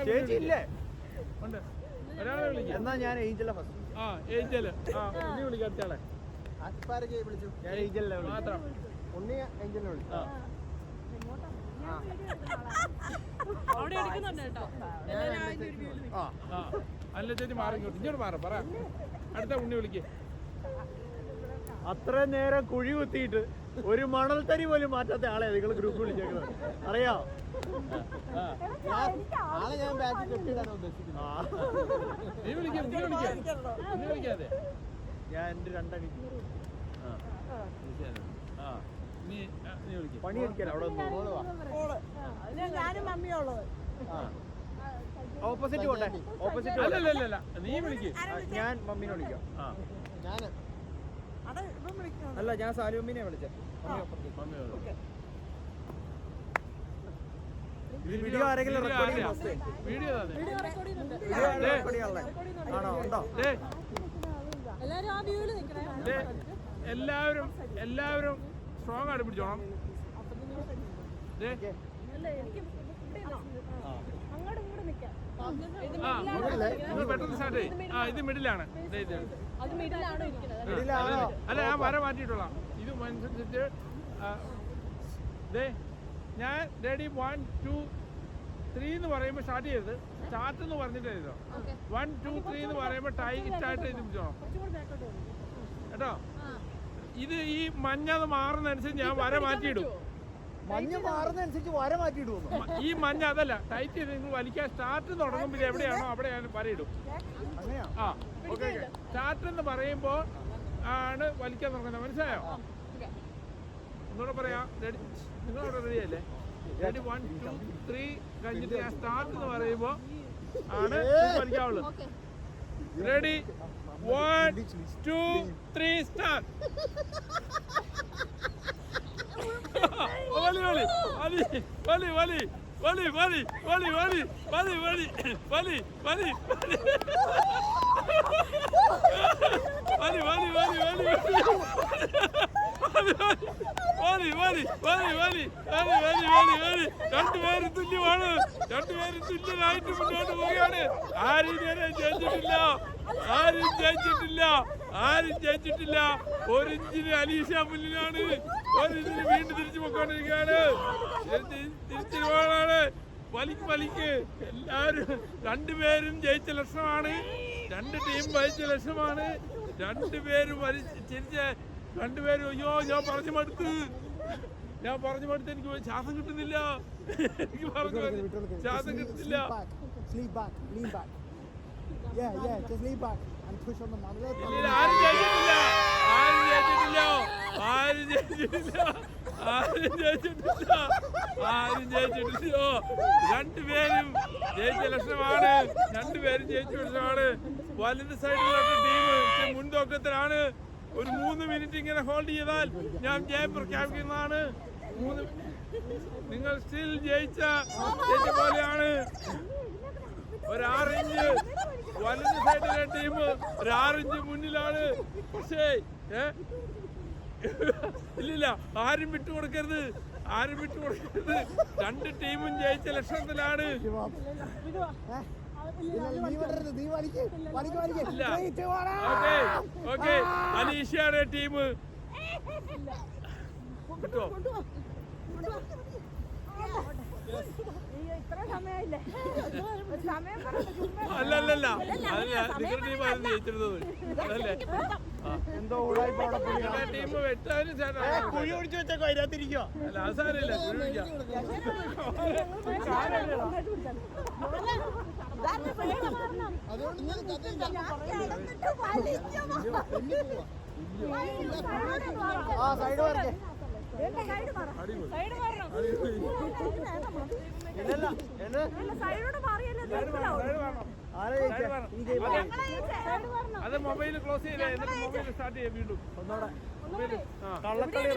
ചേച്ചി ഇല്ലേ? ഉണ്ട്. ഒരാളെ വിളിക്കാം. എന്നാ ഞാൻ ഏഞ്ചല ഫസ്റ്റ്. ആ ഏഞ്ചല്. ആ ഉണ്ണി വിളിക്കാം അടുത്തയാളെ. ആസ്പാരൊക്കെ വിളിച്ചു. ഞാൻ ഏഞ്ചലിനെ വിളിച്ചു. മാത്രം. ഉണ്ണി ഏഞ്ചലിനെ വിളിച്ചു. അവിടെ എടുക്കുന്നുണ്ട് കേട്ടോ. അല്ല ചേച്ചി മാറി ഇങ്ങോട്ട് മാറാം. പറ അടുത്ത ഉണ്ണി വിളിക്കേ. അത്ര നേരം കുഴി കുത്തിയിട്ട് ഒരു മണൽത്തരി പോലും മാറ്റാത്ത ആളെ നിങ്ങൾ ഗ്രൂപ്പ് വിളിച്ചേക്കുന്നത് അറിയാം. ആളെ ഞാൻ ബാക്കിൽ കെട്ടിയിടാൻ ഉദ്ദേശിക്കുന്നത്. നീ വിളിക്കാതെ ഞാൻ എന്റെ രണ്ടടി പണി അടിക്കാൻ അവിടെ ഞാനും മമ്മിയുള്ളത്. ഓപ്പോസിറ്റ് പോട്ടെ. ഓപ്പോസിറ്റ് അല്ലല്ല നീ വിളിക്കേ. ഞാൻ മമ്മീനെ വിളിക്കാം. ഞാൻ അല്ല ഞാൻ സാലുമീനെ വിളിച്ചേ. വീഡിയോ ആരെങ്കിലും റെക്കോർഡ് ആണോ? ഉണ്ടോ? എല്ലാവരും സ്ട്രോങ് ആയിട്ട് പിടിച്ചോണം. പെട്ടെന്ന് സ്റ്റാർട്ട് ചെയ്യും. ഇത് മിഡിലാണ്. അല്ല ഞാൻ വര മാറ്റിയിട്ടുള്ള ഇത് അനുസരിച്ചിട്ട് ഞാൻ റെഡി 1 2 3 എന്ന് പറയുമ്പോൾ സ്റ്റാർട്ട് ചെയ്തത്. സ്റ്റാർട്ട് എന്ന് പറഞ്ഞിട്ട് ചെയ്തോ. 1 2 3 എന്ന് പറയുമ്പോൾ ടൈറ്റായിട്ട് ഇത് പിടിച്ചോണം കേട്ടോ. ഇത് ഈ മഞ്ഞത് മാറുന്നതനുസരിച്ച് ഞാൻ വര മാറ്റിയിടും. മഞ്ഞ് മാറുന്നതനുസരിച്ച് വര മാറ്റിയിടും. ഈ മഞ്ഞ അതല്ല ടൈറ്റ് ചെയ്ത് നിങ്ങൾ വലിക്കാൻ സ്റ്റാർട്ട് തുടങ്ങുമ്പോൾ ഇത് എവിടെയാണോ അവിടെ ഞാൻ വരയിടും. ആ ഓക്കെ. സ്റ്റാർട്ട് എന്ന് പറയുമ്പോൾ ആണ് വലിക്കാൻ തുടങ്ങുന്നത്. മനസ്സിലായോ? ഒന്നുകൂടെ പറയാം. റെഡി? നിങ്ങളവിടെ റെഡി അല്ലേ? റെഡി 1 2 3 കഴിഞ്ഞിട്ട് ഞാൻ സ്റ്റാർട്ട് എന്ന് പറയുമ്പോൾ ആണ് വലിക്കാവുള്ളൂ. Ready 1 2 3 start. വലി വലി വലി വലി വലി വലി വലി വലി വലി വലി വലി വലി വലി വലി വലി വലി രണ്ടുപേരും തുല്യമാണ്. രണ്ടുപേരും തുല്യരായിട്ട് മുന്നോട്ട് പോവുകയാണ്. ആരും ഇതുവരെ ജയിച്ചിട്ടില്ല. ഒരിഞ്ചിന് അലീഷ മുന്നിലാണ്. ഒരിഞ്ചിന് വീണ്ടും തിരിച്ചു പോയിക്കൊണ്ടിരിക്കുകയാണ്. തിരിച്ചു പോകാനാണ്. വലിക്ക് എല്ലാവരും രണ്ടുപേരും ജയിച്ച ലക്ഷണമാണ്. രണ്ട് ടീം ജയിച്ച ലക്ഷണമാണ്. രണ്ടുപേരും രണ്ടുപേരും അയ്യോ ഞാൻ പറഞ്ഞു മടുത്ത് എനിക്ക് ശ്വാസം കിട്ടുന്നില്ല. എനിക്ക് പറഞ്ഞു ശ്വാസം കിട്ടുന്നില്ല. ആരും ജയിച്ചിട്ടില്ലോ. രണ്ടുപേരും ജയിച്ച ലക്ഷണമാണ്. വലത് സൈഡിലുള്ള ടീം മുൻതൂക്കത്തിലാണ്. ഒരു 3 മിനിറ്റ് ഇങ്ങനെ ഹോൾഡ് ചെയ്താൽ ഞാൻ ജയം പ്രഖ്യാപിക്കുന്നതാണ്. നിങ്ങൾ സ്റ്റിൽ ജയിച്ച പോലെയാണ്. ഒരു 6 ഇഞ്ച് വലത് സൈഡിലെ ടീം ഒരു 6 ഇഞ്ച് മുന്നിലാണ്. പക്ഷേ ഇല്ലില്ല, ആരും വിട്ടുകൊടുക്കരുത്. രണ്ട് ടീമും ജയിച്ച ലക്ഷണത്തിലാണ്. അലീഷയുടെ ടീം കിട്ടോ? അല്ലല്ല നിങ്ങളുടെ ടീമായിരുന്നു ജയിച്ചിരുന്നത്. അതല്ലേ എന്തോ ടീം വെട്ടാനും കുഴി ഒഴിച്ചു വെച്ചേക്കോ അതിനകത്തിരിക്കോ? അല്ല അത് സാരമില്ല. കുഴി ഒഴിക്കാം. സൈഡ് വരട്ടെ. അത് മൊബൈൽ ക്ലോസ് ചെയ്യില്ല. എന്നിട്ട് മൊബൈൽ സ്റ്റാർട്ട് ചെയ്യാം വീണ്ടും. കള്ളക്കളി